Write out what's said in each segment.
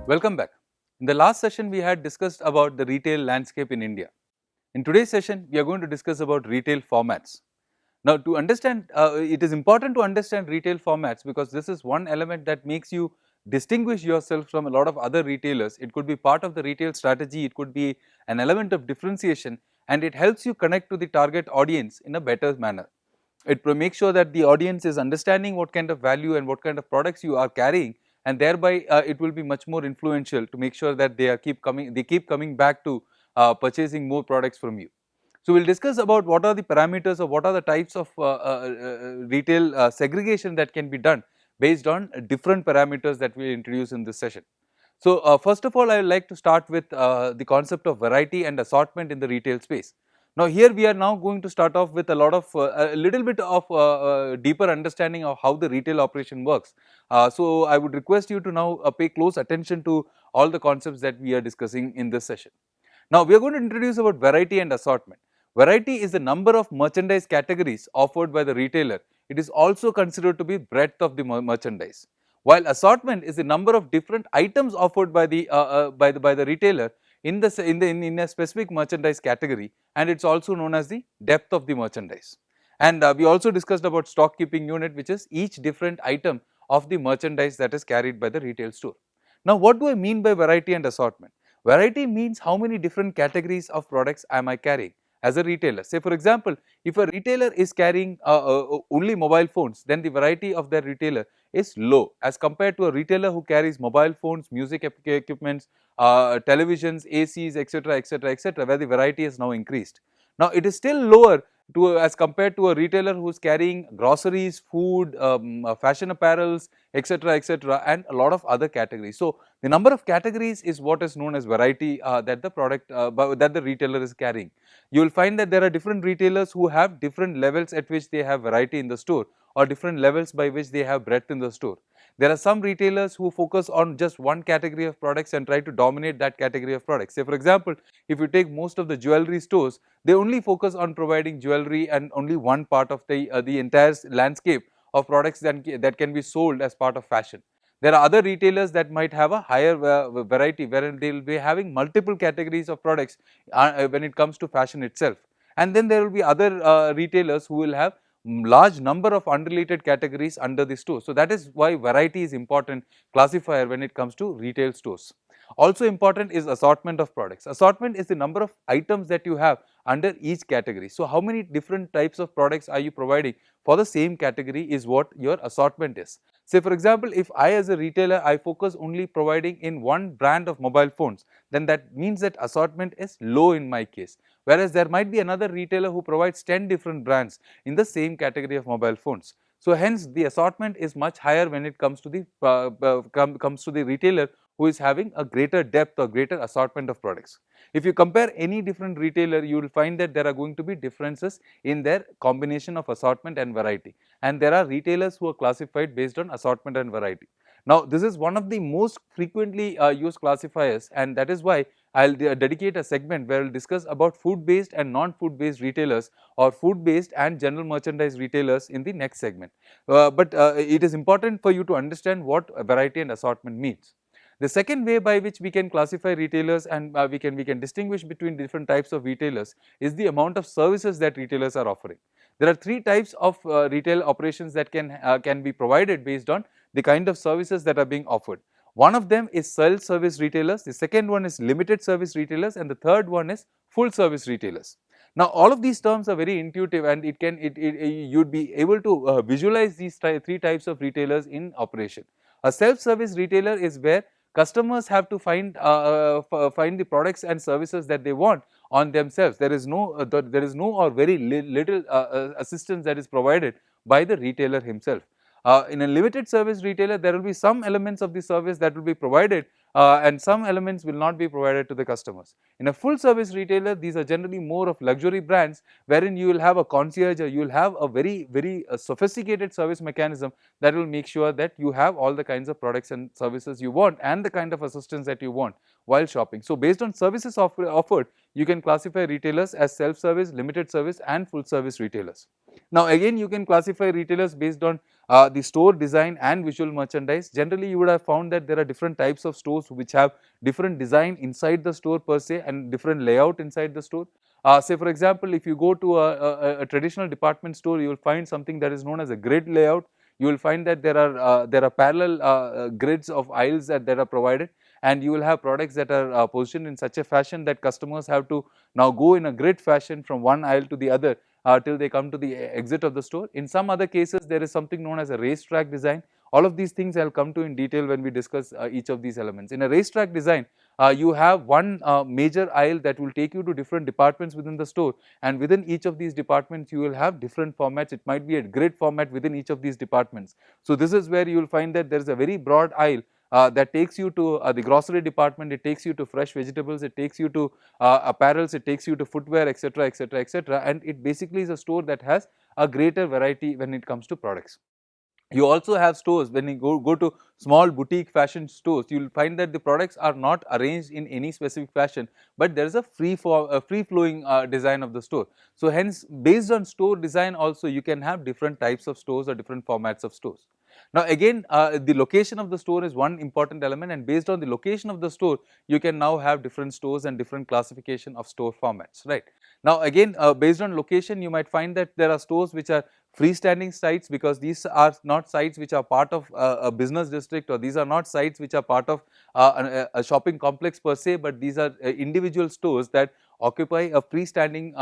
Welcome back. In the last session, we had discussed about the retail landscape in India. In today's session, we are going to discuss about retail formats. Now, to understand, it is important to understand retail formats because this is one element that makes you distinguish yourself from a lot of other retailers. It could be part of the retail strategy, it could be an element of differentiation, and it helps you connect to the target audience in a better manner. It makes sure that the audience is understanding what kind of value and what kind of products you are carrying, and thereby it will be much more influential to make sure that they keep coming back to purchasing more products from you. So, we will discuss about what are the parameters or what are the types of retail segregation that can be done based on different parameters that we will introduce in this session. So, first of all, I would like to start with the concept of variety and assortment in the retail space. Now, here we are now going to start off with a lot of a little bit of deeper understanding of how the retail operation works. So, I would request you to now pay close attention to all the concepts that we are discussing in this session. Now, we are going to introduce about variety and assortment. Variety is the number of merchandise categories offered by the retailer. It is also considered to be breadth of the merchandise. While assortment is the number of different items offered by the retailer in a specific merchandise category, and it's also known as the depth of the merchandise. And we also discussed about stock keeping unit, which is each different item of the merchandise that is carried by the retail store. Now, what do I mean by variety and assortment? Variety means how many different categories of products am I carrying as a retailer. Say for example, if a retailer is carrying only mobile phones, then the variety of their retailer is low as compared to a retailer who carries mobile phones, music equipments, televisions, ACs, etc., etc., etc., where the variety is now increased. Now, it is still lower as compared to a retailer who is carrying groceries, food, fashion apparels, etc., etc., and a lot of other categories. So, the number of categories is what is known as variety that the retailer is carrying. You will find that there are different retailers who have different levels at which they have variety in the store, or different levels by which they have breadth in the store. There are some retailers who focus on just one category of products and try to dominate that category of products. Say for example, if you take most of the jewelry stores, they only focus on providing jewelry and only one part of the entire landscape of products that can be sold as part of fashion. There are other retailers that might have a higher variety, wherein they will be having multiple categories of products when it comes to fashion itself. And then there will be other retailers who will have large number of unrelated categories under the store. So, that is why variety is important classifier when it comes to retail stores. Also important is assortment of products. Assortment is the number of items that you have under each category. So, how many different types of products are you providing for the same category is what your assortment is. Say for example, if I as a retailer, I focus only providing in one brand of mobile phones, then that means that assortment is low in my case. Whereas there might be another retailer who provides 10 different brands in the same category of mobile phones. So, hence the assortment is much higher when it comes to the retailer who is having a greater depth or greater assortment of products. If you compare any different retailer, you will find that there are going to be differences in their combination of assortment and variety, and there are retailers who are classified based on assortment and variety. Now, this is one of the most frequently used classifiers, and that is why I will dedicate a segment where I will discuss about food based and non-food based retailers, or food based and general merchandise retailers in the next segment. But it is important for you to understand what variety and assortment means. The second way by which we can classify retailers and we can distinguish between different types of retailers is the amount of services that retailers are offering. There are three types of retail operations that can be provided based on the kind of services that are being offered. One of them is self-service retailers, the second one is limited service retailers, and the third one is full service retailers. Now, all of these terms are very intuitive, and you would be able to visualize these three types of retailers in operation. A self-service retailer is where customers have to find the products and services that they want on themselves. There is no or very little assistance that is provided by the retailer himself. In a limited service retailer, there will be some elements of the service that will be provided and some elements will not be provided to the customers. In a full service retailer, these are generally more of luxury brands, wherein you will have a concierge, or you will have a very sophisticated service mechanism that will make sure that you have all the kinds of products and services you want and the kind of assistance that you want while shopping. So, based on services offered, you can classify retailers as self-service, limited service and full service retailers. Now, again you can classify retailers based on the store design and visual merchandise. Generally, you would have found that there are different types of stores which have different design inside the store per se and different layout inside the store. Say for example, if you go to a traditional department store, you will find something that is known as a grid layout. You will find that there are parallel grids of aisles that are provided, and you will have products that are positioned in such a fashion that customers have to now go in a grid fashion from one aisle to the other till they come to the exit of the store. In some other cases, there is something known as a racetrack design. All of these things I will come to in detail when we discuss each of these elements. In a racetrack design, you have one major aisle that will take you to different departments within the store, and within each of these departments you will have different formats. It might be a grid format within each of these departments. So this is where you will find that there is a very broad aisle that takes you to the grocery department, it takes you to fresh vegetables, it takes you to apparels, it takes you to footwear, etc., etc., etc., and it basically is a store that has a greater variety when it comes to products. You also have stores, when you go to small boutique fashion stores, you will find that the products are not arranged in any specific fashion, but there is a free flowing design of the store. So hence, based on store design also, you can have different types of stores or different formats of stores. Now again, the location of the store is one important element, and based on the location of the store, you can now have different stores and different classification of store formats, right. Now again, based on location, you might find that there are stores which are freestanding sites, because these are not sites which are part of a business district, or these are not sites which are part of a shopping complex per se, but these are individual stores that occupy a freestanding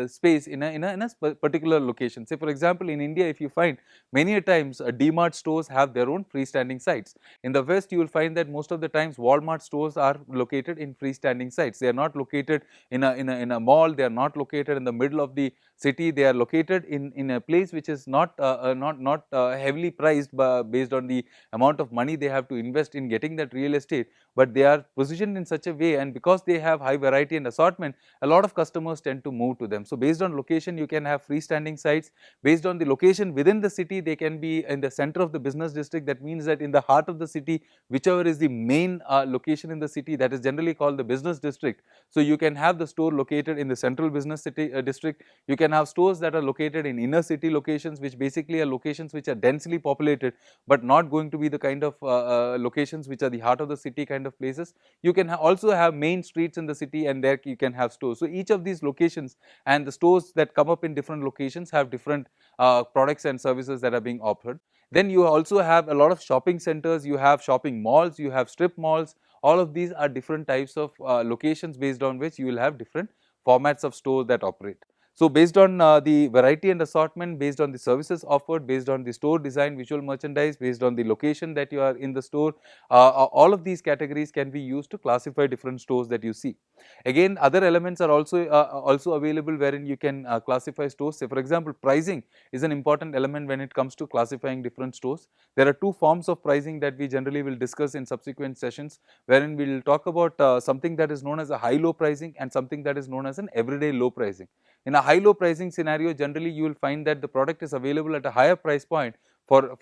space in a particular location. Say for example, in India, if you find many a times D-Mart stores have their own freestanding sites. In the West, you will find that most of the times Walmart stores are located in freestanding sites. They are not located in a mall. They are not located in the middle of the city. They are located in a place which is not heavily priced based on the amount of money they have to invest in getting that real estate, but they are positioned in such a way, and because they have high variety and assortment, a lot of customers tend to move to them. So based on location, you can have freestanding sites. Based on the location within the city, they can be in the center of the business district. That means that in the heart of the city, whichever is the main location in the city, that is generally called the business district. So you can have the store located in the central business city district. You can have stores that are located in inner city locations, which basically are locations which are densely populated, but not going to be the kind of locations which are the heart of the city kind of places. You can also have main streets in the city, and there you can have stores. So each of these locations and the stores that come up in different locations have different products and services that are being offered. Then you also have a lot of shopping centers, you have shopping malls, you have strip malls. All of these are different types of locations based on which you will have different formats of stores that operate. So based on the variety and assortment, based on the services offered, based on the store design, visual merchandise, based on the location that you are in the store, all of these categories can be used to classify different stores that you see. Again, other elements are also available wherein you can classify stores. Say for example, pricing is an important element when it comes to classifying different stores. There are two forms of pricing that we generally will discuss in subsequent sessions, wherein we will talk about something that is known as a high-low pricing and something that is known as an everyday low pricing. In a high-low pricing scenario, generally you will find that the product is available at a higher price point for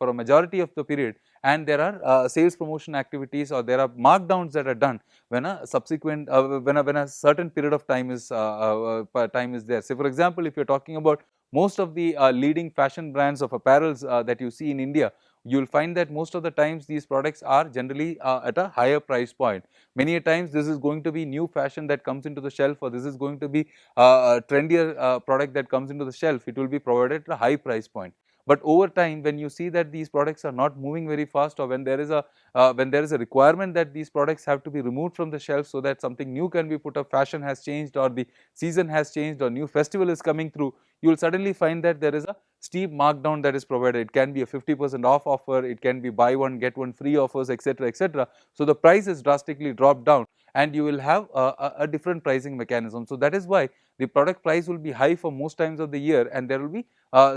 a majority of the period, and there are sales promotion activities, or there are markdowns that are done when a subsequent when a certain period of time is there. Say for example, if you are talking about most of the leading fashion brands of apparels that you see in India, you will find that most of the times these products are generally at a higher price point. Many a times this is going to be new fashion that comes into the shelf, or this is going to be a trendier product that comes into the shelf. It will be provided at a high price point. But over time, when you see that these products are not moving very fast, or when there is a requirement that these products have to be removed from the shelf so that something new can be put up, fashion has changed, or the season has changed, or new festival is coming through, you will suddenly find that there is a steep markdown that is provided. It can be a 50% off offer, it can be buy one get one free offers, etc., etc. So the price is drastically dropped down, and you will have a different pricing mechanism. So that is why the product price will be high for most times of the year, and there will be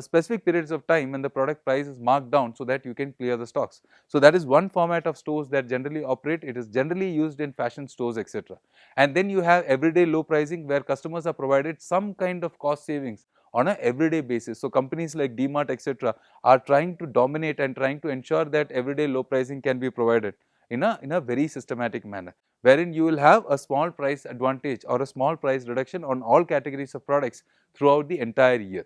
specific periods of time when the product price is marked down so that you can clear the stocks. So that is one format of stores that generally operate. It is generally used in fashion stores, etc. And then you have everyday low pricing, where customers are provided some kind of cost savings on a everyday basis. So companies like D-Mart, etc., are trying to dominate and trying to ensure that everyday low pricing can be provided in a very systematic manner, wherein you will have a small price advantage or a small price reduction on all categories of products throughout the entire year.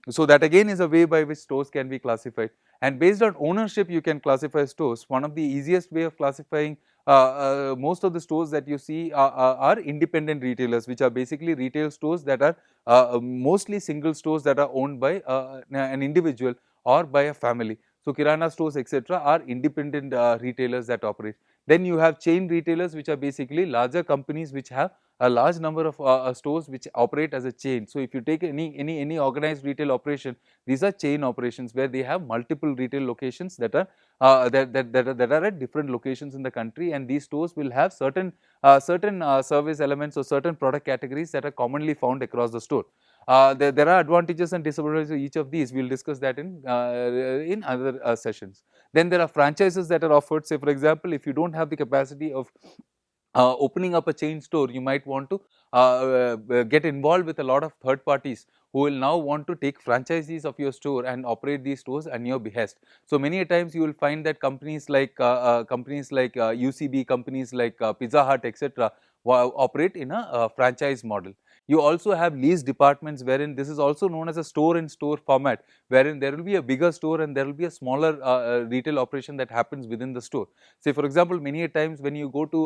So that again is a way by which stores can be classified, and based on ownership you can classify stores. One of the easiest way of classifying most of the stores that you see are independent retailers, which are basically retail stores that are mostly single stores that are owned by an individual or by a family. So kirana stores etc. are independent retailers that operate. Then you have chain retailers, which are basically larger companies which have a large number of stores which operate as a chain. So if you take any organized retail operation, these are chain operations where they have multiple retail locations that are that are at different locations in the country, and these stores will have certain service elements or certain product categories that are commonly found across the store. There are advantages and disadvantages of each of these. We will discuss that in other sessions. Then there are franchises that are offered. Say for example, if you do not have the capacity of opening up a chain store, you might want to get involved with a lot of third parties who will now want to take franchisees of your store and operate these stores on your behest. So many a times you will find that companies like UCB, companies like Pizza Hut etc. operate in a franchise model. You also have lease departments, wherein this is also known as a store in store format, wherein there will be a bigger store and there will be a smaller retail operation that happens within the store. Say for example, many a times when you go to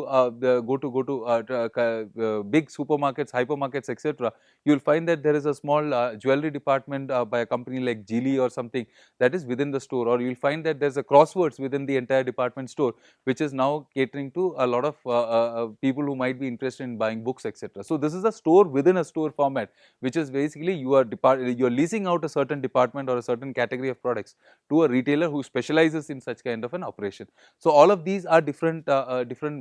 big supermarkets, hypermarkets etc., you will find that there is a small jewelry department by a company like Geely or something that is within the store, or you will find that there is a Crosswords within the entire department store, which is now catering to a lot of people who might be interested in buying books etc. So this is a store within a store format, which is basically you are leasing out a certain department or a certain category of products to a retailer who specializes in such kind of an operation. So all of these are different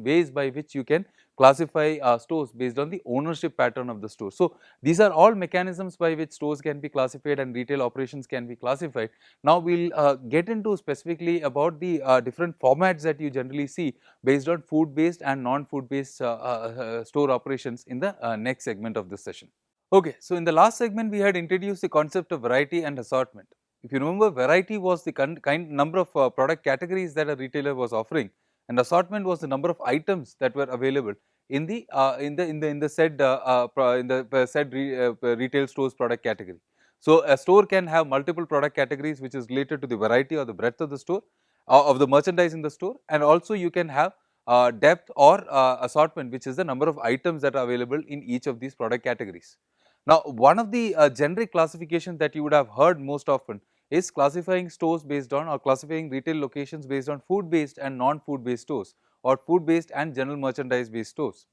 ways by which you can classify stores based on the ownership pattern of the store. So these are all mechanisms by which stores can be classified and retail operations can be classified. Now we will get into specifically about the different formats that you generally see based on food based and non-food based store operations in the next segment of this session. Okay, so in the last segment we had introduced the concept of variety and assortment. If you remember, variety was the kind number of product categories that a retailer was offering, and assortment was the number of items that were available in the said retail stores product category. So a store can have multiple product categories, which is related to the variety or the breadth of the store of the merchandise in the store, and also you can have depth or assortment, which is the number of items that are available in each of these product categories. Now, one of the generic classifications that you would have heard most often is classifying stores based on, or classifying retail locations based on food based and non-food based stores, or food based and general merchandise based stores.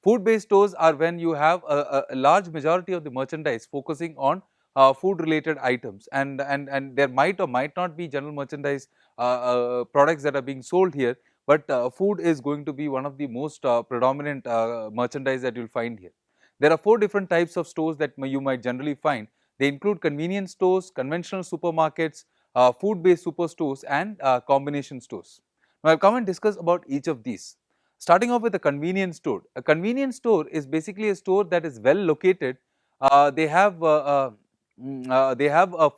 Food based stores are when you have a large majority of the merchandise focusing on food related items, and there might or might not be general merchandise products that are being sold here, but food is going to be one of the most predominant merchandise that you will find here. There are 4 different types of stores that you might generally find. They include convenience stores, conventional supermarkets, food based superstores, and combination stores. Now, I will come and discuss about each of these. Starting off with a convenience store. A convenience store is basically a store that is well located. They have a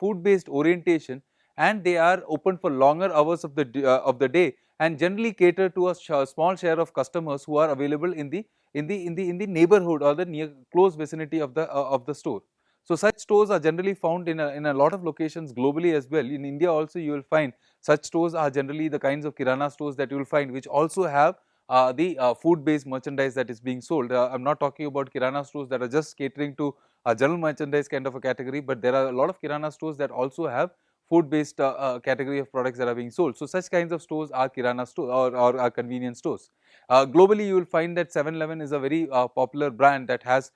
food based orientation, and they are open for longer hours of the day, and generally cater to a small share of customers who are available in the neighborhood or the near close vicinity of the store. So such stores are generally found in a lot of locations globally as well. In India also you will find such stores are generally the kinds of kirana stores that you will find, which also have the food based merchandise that is being sold. I am not talking about kirana stores that are just catering to a general merchandise kind of a category, but there are a lot of kirana stores that also have food based category of products that are being sold. So such kinds of stores are kirana stores, or are convenience stores. Globally you will find that 7-Eleven is a very popular brand that has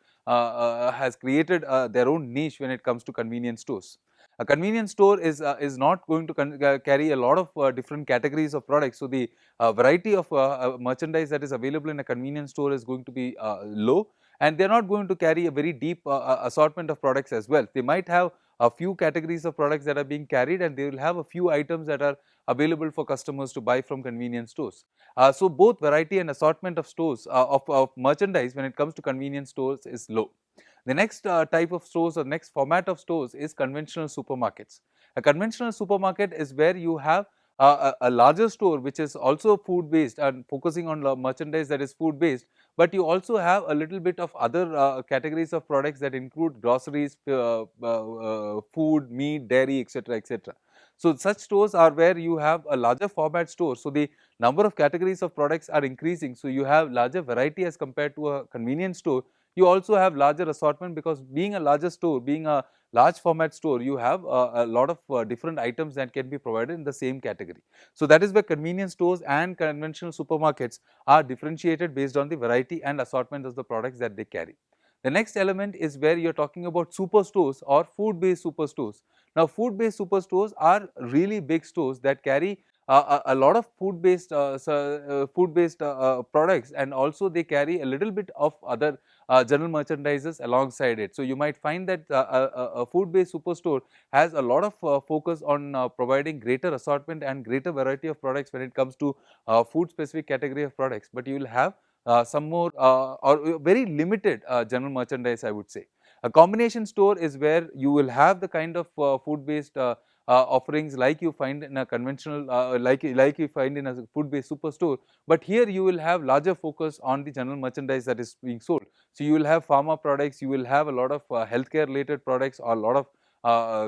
created their own niche when it comes to convenience stores. A convenience store is not going to carry a lot of different categories of products. So the variety of merchandise that is available in a convenience store is going to be low, and they are not going to carry a very deep assortment of products as well. They might have a few categories of products that are being carried, and they will have a few items that are available for customers to buy from convenience stores. So both variety and assortment of stores of merchandise when it comes to convenience stores is low. The next type of stores, or next format of stores, is conventional supermarkets. A conventional supermarket is where you have a larger store which is also food based and focusing on merchandise that is food based, but you also have a little bit of other categories of products that include groceries, food, meat, dairy, etc., etc. So such stores are where you have a larger format store. So the number of categories of products are increasing. So you have larger variety as compared to a convenience store. You also have larger assortment, because being a larger store, being a large format store, you have a lot of different items that can be provided in the same category. So that is where convenience stores and conventional supermarkets are differentiated based on the variety and assortment of the products that they carry. The next element is where you are talking about superstores or food based superstores. Now food based superstores are really big stores that carry a lot of food based products, and also they carry a little bit of other general merchandises alongside it. So you might find that a food based superstore has a lot of focus on providing greater assortment and greater variety of products when it comes to food specific category of products, but you will have some more or very limited general merchandise, I would say. A combination store is where you will have the kind of food based offerings like you find in a conventional like you find in a food based superstore, but here you will have larger focus on the general merchandise that is being sold. So you will have pharma products, you will have a lot of healthcare related products, or a lot of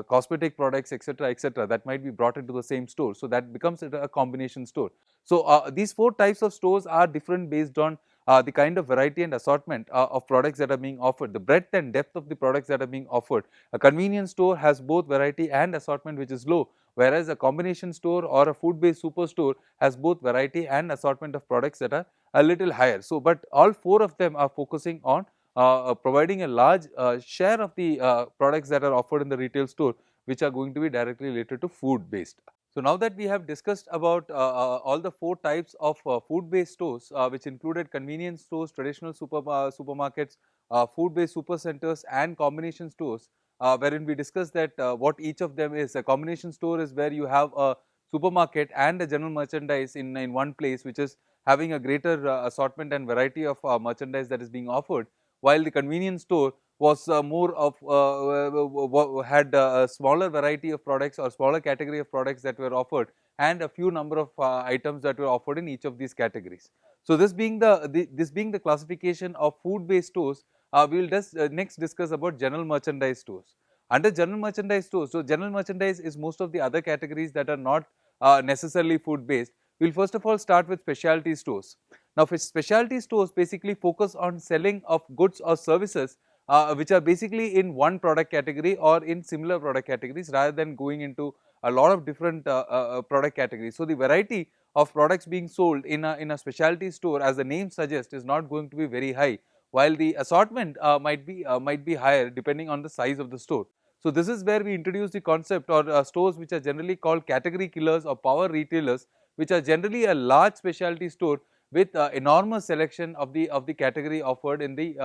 cosmetic products, etc., etc., that might be brought into the same store. So that becomes a combination store. So these four types of stores are different based on the kind of variety and assortment of products that are being offered, the breadth and depth of the products that are being offered. A convenience store has both variety and assortment which is low, whereas a combination store or a food based superstore has both variety and assortment of products that are a little higher. So, but all four of them are focusing on providing a large share of the products that are offered in the retail store, which are going to be directly related to food based. So now that we have discussed about all the four types of food based stores, which included convenience stores, traditional supermarkets, food based super centers, and combination stores, wherein we discussed that what each of them is. A combination store is where you have a supermarket and a general merchandise in one place, which is having a greater assortment and variety of merchandise that is being offered, while the convenience store was more of had a smaller variety of products or smaller category of products that were offered, and a few number of items that were offered in each of these categories. So this being the classification of food based stores, we will just next discuss about general merchandise stores. Under general merchandise stores, so general merchandise is most of the other categories that are not necessarily food based. We will first of all start with specialty stores. Now for specialty stores basically focus on selling of goods or services which are basically in one product category or in similar product categories, rather than going into a lot of different product categories. So the variety of products being sold in a specialty store, as the name suggests, is not going to be very high, while the assortment might be higher depending on the size of the store. So this is where we introduce the concept, or stores which are generally called category killers or power retailers, which are generally a large specialty store with enormous selection of the category offered in the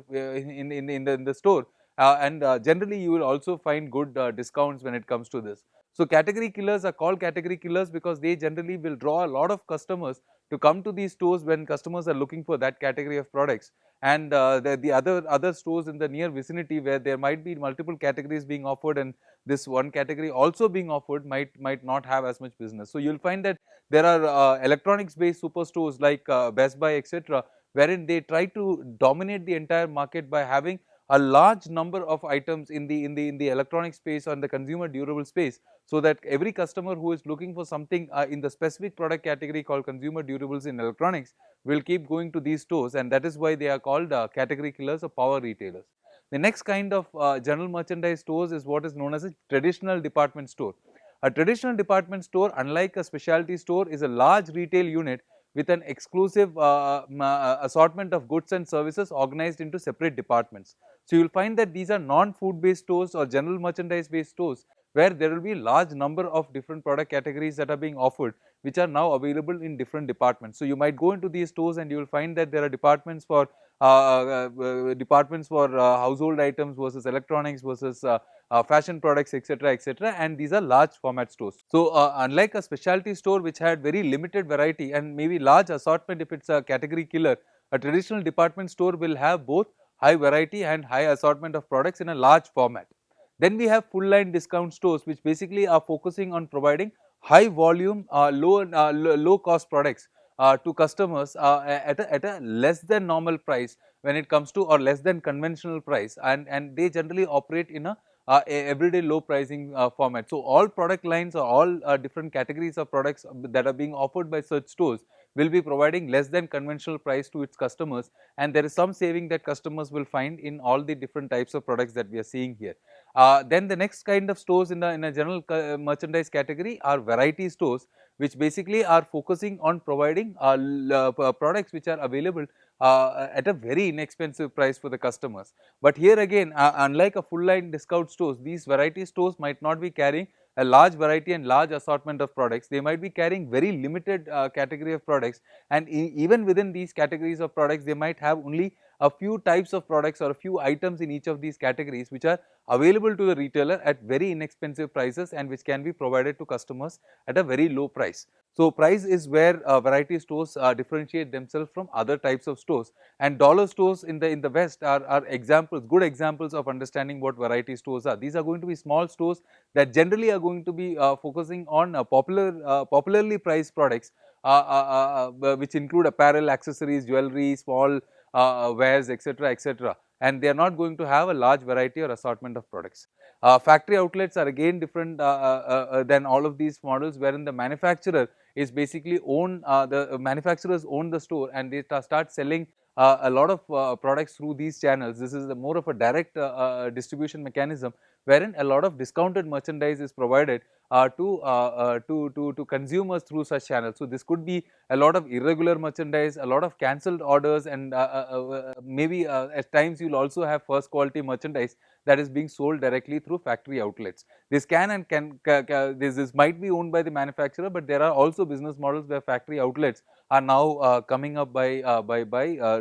in the store, and generally you will also find good discounts when it comes to this. So category killers are called category killers because they generally will draw a lot of customers to come to these stores when customers are looking for that category of products, and the other stores in the near vicinity where there might be multiple categories being offered and this one category also being offered might not have as much business. So you will find that there are electronics based superstores like Best Buy, etc., wherein they try to dominate the entire market by having a large number of items in the electronic space or in the consumer durable space, so that every customer who is looking for something in the specific product category called consumer durables in electronics will keep going to these stores, and that is why they are called category killers or power retailers. The next kind of general merchandise stores is what is known as a traditional department store. A traditional department store, unlike a specialty store, is a large retail unit with an exclusive assortment of goods and services organized into separate departments. So you will find that these are non-food based stores or general merchandise based stores, where there will be large number of different product categories that are being offered, which are now available in different departments. So you might go into these stores and you will find that there are departments for household items versus electronics versus fashion products, etc., etc., and these are large format stores. So unlike a specialty store which had very limited variety and maybe large assortment if it's a category killer, a traditional department store will have both high variety and high assortment of products in a large format. Then we have full line discount stores, which basically are focusing on providing high volume, low cost products, to customers at a less than normal price when it comes to, or less than conventional price, and they generally operate in a everyday low pricing format. So all product lines or all different categories of products that are being offered by such stores will be providing less than conventional price to its customers, and there is some saving that customers will find in all the different types of products that we are seeing here. Then the next kind of stores in a general merchandise category are variety stores, which basically are focusing on providing products which are available at a very inexpensive price for the customers. But here again, unlike a full line discount stores, these variety stores might not be carrying a large variety and large assortment of products. They might be carrying very limited category of products, and even within these categories of products, they might have only a few types of products or a few items in each of these categories which are available to the retailer at very inexpensive prices, and which can be provided to customers at a very low price. So price is where variety stores differentiate themselves from other types of stores, and dollar stores in the West are examples, good examples of understanding what variety stores are. These are going to be small stores that generally are going to be focusing on popularly priced products, which include apparel, accessories, jewelry, small wares, etc., etc., and they are not going to have a large variety or assortment of products. Factory outlets are again different than all of these models, wherein the manufacturer is basically the manufacturers own the store, and they start selling a lot of products through these channels. This is more of a direct distribution mechanism, wherein a lot of discounted merchandise is provided to consumers through such channels. So this could be a lot of irregular merchandise, a lot of cancelled orders, and maybe at times you will also have first quality merchandise that is being sold directly through factory outlets. This this might be owned by the manufacturer, but there are also business models where factory outlets are now coming up by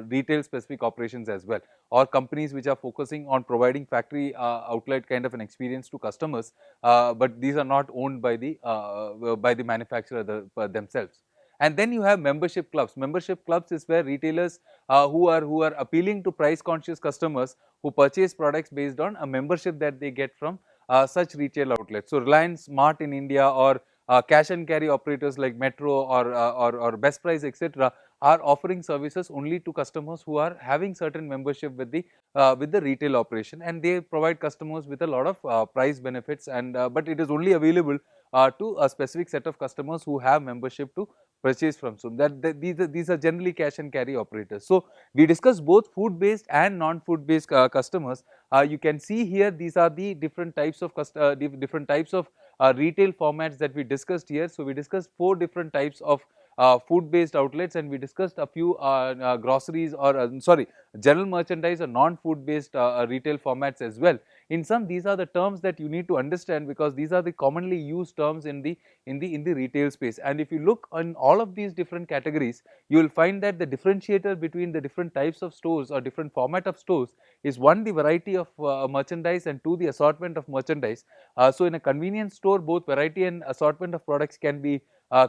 retail specific operations as well, or companies which are focusing on providing factory outlet kind of an experience to customers, but these are not owned by the manufacturer themselves. And then you have membership clubs. Membership clubs is where retailers who are appealing to price conscious customers who purchase products based on a membership that they get from such retail outlets. So Reliance Smart in India, or cash and carry operators like Metro or Best Price, etc., are offering services only to customers who are having certain membership with the retail operation, and they provide customers with a lot of price benefits, and but it is only available to a specific set of customers who have membership to purchase from. So these are generally cash and carry operators. So we discussed both food based and non food based customers. You can see here these are the different types of retail formats that we discussed here. So we discussed 4 different types of food based outlets, and we discussed a few groceries, or sorry, general merchandise or non food based retail formats as well. In some, these are the terms that you need to understand, because these are the commonly used terms in the retail space. And if you look on all of these different categories, you will find that the differentiator between the different types of stores or different format of stores is, one, the variety of merchandise, and 2, the assortment of merchandise. So in a convenience store, both variety and assortment of products can be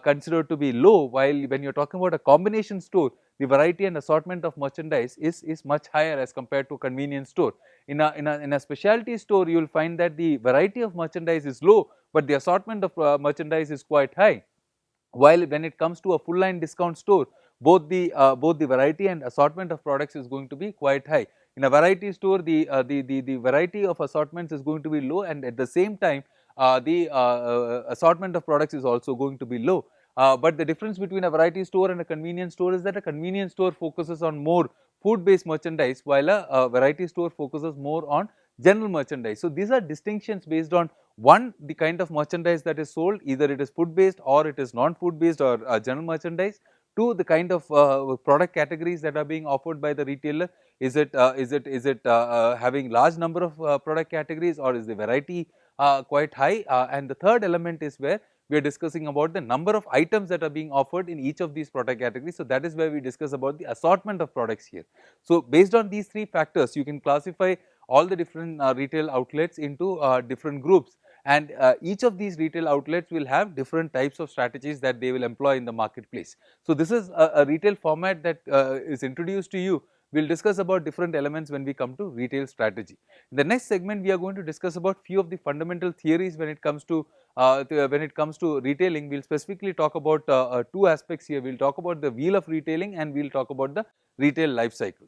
considered to be low, while when you are talking about a combination store, the variety and assortment of merchandise is much higher as compared to a convenience store. In a specialty store, you will find that the variety of merchandise is low, but the assortment of merchandise is quite high. While when it comes to a full line discount store, both the variety and assortment of products is going to be quite high. In a variety store, the variety of assortments is going to be low, and at the same time the assortment of products is also going to be low. But the difference between a variety store and a convenience store is that a convenience store focuses on more food based merchandise, while a variety store focuses more on general merchandise. So these are distinctions based on, one, the kind of merchandise that is sold, either it is food based or it is non food based or general merchandise. Two, the kind of product categories that are being offered by the retailer. Is it having large number of product categories, or is the variety quite high? And the third element is where we are discussing about the number of items that are being offered in each of these product categories. So that is where we discuss about the assortment of products here. So based on these 3 factors, you can classify all the different retail outlets into different groups, and each of these retail outlets will have different types of strategies that they will employ in the marketplace. So this is a retail format that is introduced to you we will discuss about different elements when we come to retail strategy. In the next segment, we are going to discuss about few of the fundamental theories when it comes to retailing. We will specifically talk about two aspects here. We will talk about the wheel of retailing and we will talk about the retail life cycle.